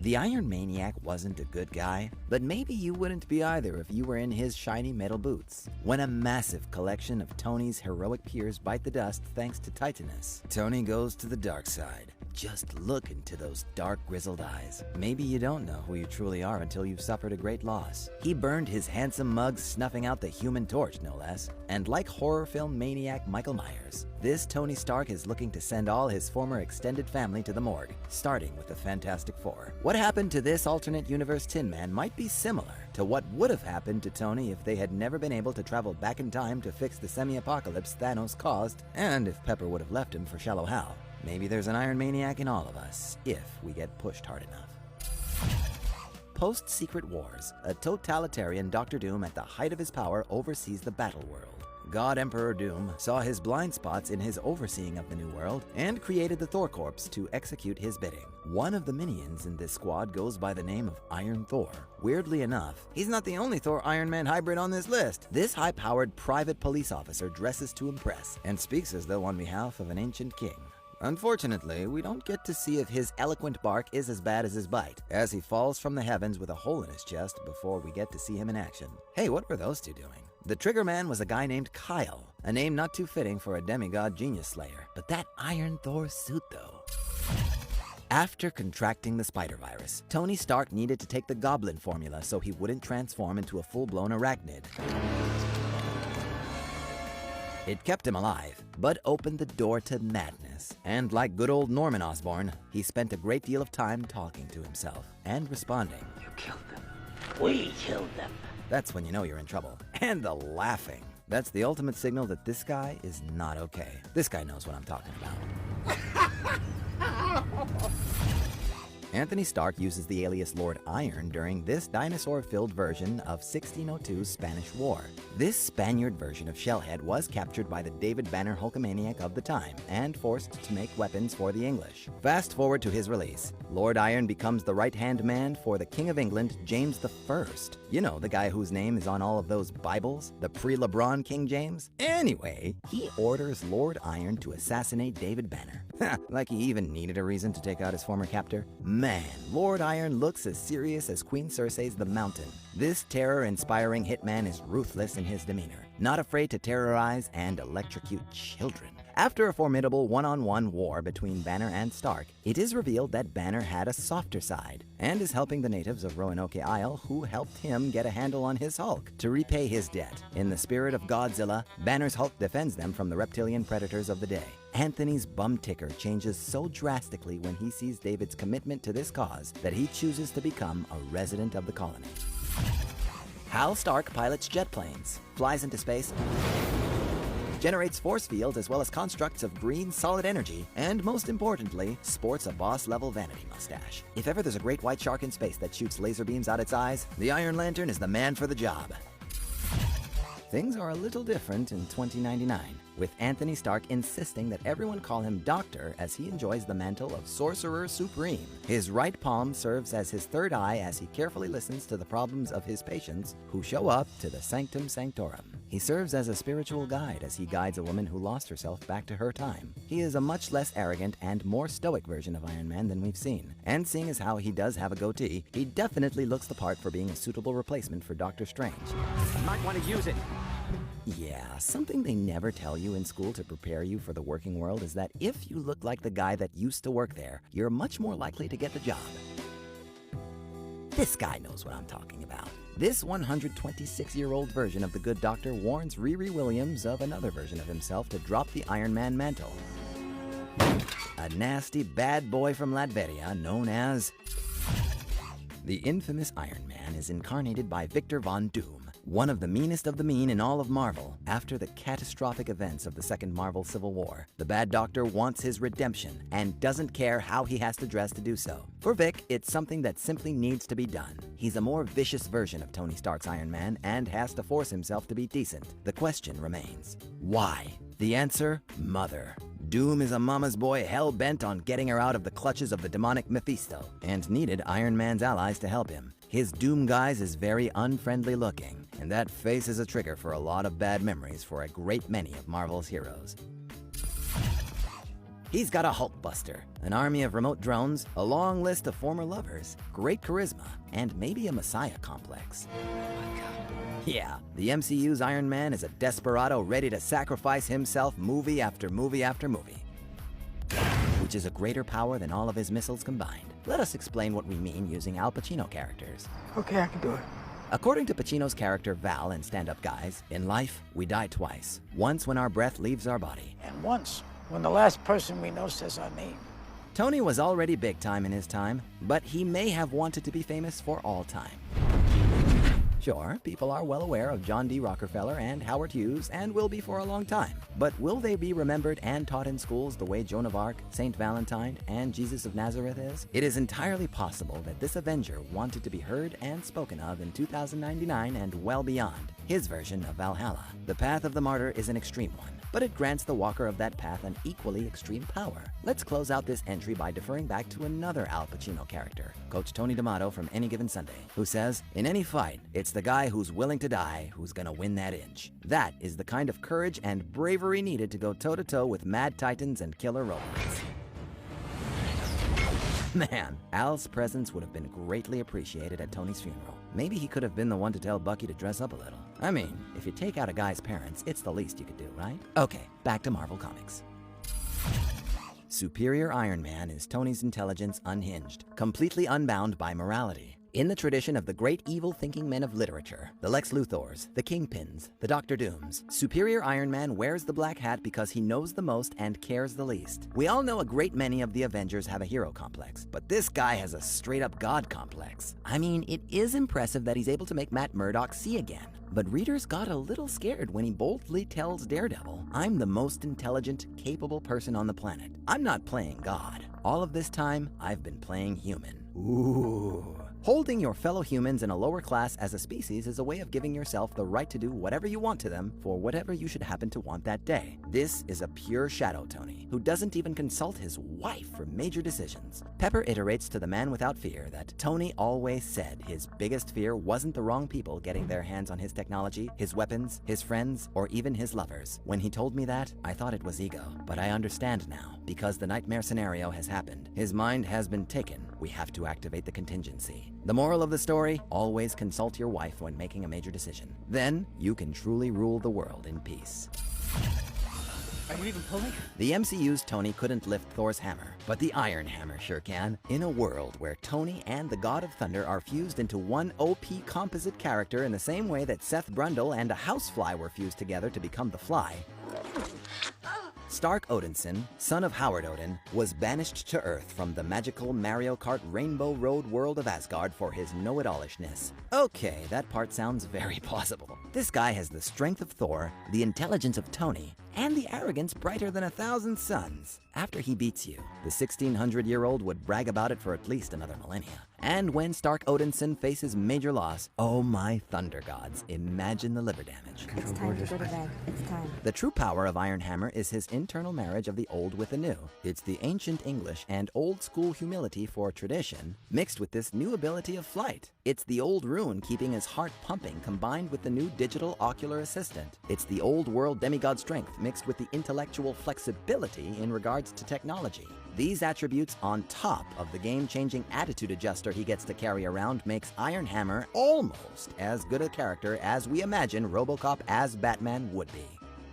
The Iron Maniac wasn't a good guy, but maybe you wouldn't be either if you were in his shiny metal boots. When a massive collection of Tony's heroic peers bite the dust thanks to Titanus, Tony goes to the dark side. Just look into those dark, grizzled eyes. Maybe you don't know who you truly are until you've suffered a great loss. He burned his handsome mug snuffing out the Human Torch, no less. And like horror film maniac Michael Myers, this Tony Stark is looking to send all his former extended family to the morgue, starting with the Fantastic Four. What happened to this alternate universe Tin Man might be similar to what would have happened to Tony if they had never been able to travel back in time to fix the semi-apocalypse Thanos caused, and if Pepper would have left him for Shallow Hal. Maybe there's an Iron Maniac in all of us, if we get pushed hard enough. Post-Secret Wars, a totalitarian Doctor Doom at the height of his power oversees the battle world. God Emperor Doom saw his blind spots in his overseeing of the New World and created the Thor Corps to execute his bidding. One of the minions in this squad goes by the name of Iron Thor. Weirdly enough, he's not the only Thor Iron Man hybrid on this list. This high-powered private police officer dresses to impress and speaks as though on behalf of an ancient king. Unfortunately, we don't get to see if his eloquent bark is as bad as his bite, as he falls from the heavens with a hole in his chest before we get to see him in action. Hey, what were those two doing? The Trigger Man was a guy named Kyle, a name not too fitting for a demigod genius slayer. But that Iron Thor suit, though. After contracting the spider virus, Tony Stark needed to take the goblin formula so he wouldn't transform into a full-blown arachnid. It kept him alive, but opened the door to madness. And like good old Norman Osborn, he spent a great deal of time talking to himself and responding. You killed them. We killed them. That's when you know you're in trouble. And the laughing. That's the ultimate signal that this guy is not okay. This guy knows what I'm talking about. Anthony Stark uses the alias Lord Iron during this dinosaur-filled version of 1602's Spanish War. This Spaniard version of Shellhead was captured by the David Banner Hulkamaniac of the time and forced to make weapons for the English. Fast forward to his release. Lord Iron becomes the right-hand man for the King of England, James I. You know, the guy whose name is on all of those Bibles, the pre-LeBron King James? Anyway, he orders Lord Iron to assassinate David Banner. Like he even needed a reason to take out his former captor. Man, Lord Iron looks as serious as Queen Cersei's The Mountain. This terror-inspiring hitman is ruthless in his demeanor, not afraid to terrorize and electrocute children. After a formidable one-on-one war between Banner and Stark, it is revealed that Banner had a softer side and is helping the natives of Roanoke Isle who helped him get a handle on his Hulk to repay his debt. In the spirit of Godzilla, Banner's Hulk defends them from the reptilian predators of the day. Anthony's bum ticker changes so drastically when he sees David's commitment to this cause that he chooses to become a resident of the colony. Hal Stark pilots jet planes, flies into space, generates force fields as well as constructs of green solid energy, and most importantly, sports a boss-level vanity mustache. If ever there's a great white shark in space that shoots laser beams out its eyes, the Iron Lantern is the man for the job. Things are a little different in 2099, with Anthony Stark insisting that everyone call him Doctor as he enjoys the mantle of Sorcerer Supreme. His right palm serves as his third eye as he carefully listens to the problems of his patients who show up to the Sanctum Sanctorum. He serves as a spiritual guide as he guides a woman who lost herself back to her time. He is a much less arrogant and more stoic version of Iron Man than we've seen. And seeing as how he does have a goatee, he definitely looks the part for being a suitable replacement for Doctor Strange. I might want to use it. Yeah, something they never tell you in school to prepare you for the working world is that if you look like the guy that used to work there, you're much more likely to get the job. This guy knows what I'm talking about. This 126-year-old version of the Good Doctor warns Riri Williams of another version of himself to drop the Iron Man mantle. A nasty bad boy from Latveria known as... The infamous Iron Man is incarnated by Victor Von Doom, one of the meanest of the mean in all of Marvel. After the catastrophic events of the second Marvel Civil War, the Bad Doctor wants his redemption and doesn't care how he has to dress to do so. For Vic, it's something that simply needs to be done. He's a more vicious version of Tony Stark's Iron Man and has to force himself to be decent. The question remains, why? The answer, Mother. Doom is a mama's boy hell-bent on getting her out of the clutches of the demonic Mephisto, and needed Iron Man's allies to help him. His Doom guise is very unfriendly looking, and that face is a trigger for a lot of bad memories for a great many of Marvel's heroes. He's got a Hulkbuster, an army of remote drones, a long list of former lovers, great charisma, and maybe a messiah complex. Yeah, the MCU's Iron Man is a desperado ready to sacrifice himself movie after movie after movie. Which is a greater power than all of his missiles combined. Let us explain what we mean using Al Pacino characters. Okay, I can do it. According to Pacino's character Val in Stand Up Guys, in life, we die twice. Once when our breath leaves our body. And once, when the last person we know says our name. Tony was already big time in his time, but he may have wanted to be famous for all time. Sure, people are well aware of John D. Rockefeller and Howard Hughes and will be for a long time. But will they be remembered and taught in schools the way Joan of Arc, Saint Valentine, and Jesus of Nazareth is? It is entirely possible that this Avenger wanted to be heard and spoken of in 2099 and well beyond. His version of Valhalla. The path of the martyr is an extreme one, but it grants the walker of that path an equally extreme power. Let's close out this entry by deferring back to another Al Pacino character, Coach Tony D'Amato from Any Given Sunday, who says, in any fight, it's the guy who's willing to die who's gonna win that inch. That is the kind of courage and bravery needed to go toe-to-toe with mad titans and killer robots. Man, Al's presence would have been greatly appreciated at Tony's funeral. Maybe he could have been the one to tell Bucky to dress up a little. I mean, if you take out a guy's parents, it's the least you could do, right? Okay, back to Marvel Comics. Superior Iron Man is Tony's intelligence unhinged, completely unbound by morality. In the tradition of the great evil-thinking men of literature, the Lex Luthors, the Kingpins, the Doctor Dooms, Superior Iron Man wears the black hat because he knows the most and cares the least. We all know a great many of the Avengers have a hero complex, but this guy has a straight-up God complex. I mean, it is impressive that he's able to make Matt Murdock see again. But readers got a little scared when he boldly tells Daredevil, I'm the most intelligent, capable person on the planet. I'm not playing God. All of this time, I've been playing human. Ooh. Holding your fellow humans in a lower class as a species is a way of giving yourself the right to do whatever you want to them for whatever you should happen to want that day. This is a pure shadow Tony, who doesn't even consult his wife for major decisions. Pepper iterates to the man without fear that Tony always said his biggest fear wasn't the wrong people getting their hands on his technology, his weapons, his friends, or even his lovers. When he told me that, I thought it was ego, but I understand now, because the nightmare scenario has happened. His mind has been taken. We have to activate the contingency. The moral of the story, always consult your wife when making a major decision. Then, you can truly rule the world in peace. Are you even pulling? The MCU's Tony couldn't lift Thor's hammer, but the Iron Hammer sure can. In a world where Tony and the God of Thunder are fused into one OP composite character in the same way that Seth Brundle and a housefly were fused together to become the Fly, Stark Odinson, son of Howard Odin, was banished to Earth from the magical Mario Kart Rainbow Road world of Asgard for his know-it-allishness. Okay, that part sounds very plausible. This guy has the strength of Thor, the intelligence of Tony, and the arrogance brighter than 1,000 suns. After he beats you, the 1,600-year-old would brag about it for at least another millennia. And when Stark Odinson faces major loss, oh my thunder gods, imagine the liver damage. It's time to go to bed. It's time. The true power of Iron Hammer is his internal marriage of the old with the new. It's the ancient English and old school humility for tradition, mixed with this new ability of flight. It's the old rune keeping his heart pumping combined with the new digital ocular assistant. It's the old world demigod strength mixed with the intellectual flexibility in regards to technology. These attributes on top of the game-changing attitude adjuster he gets to carry around makes Iron Hammer almost as good a character as we imagine RoboCop as Batman would be.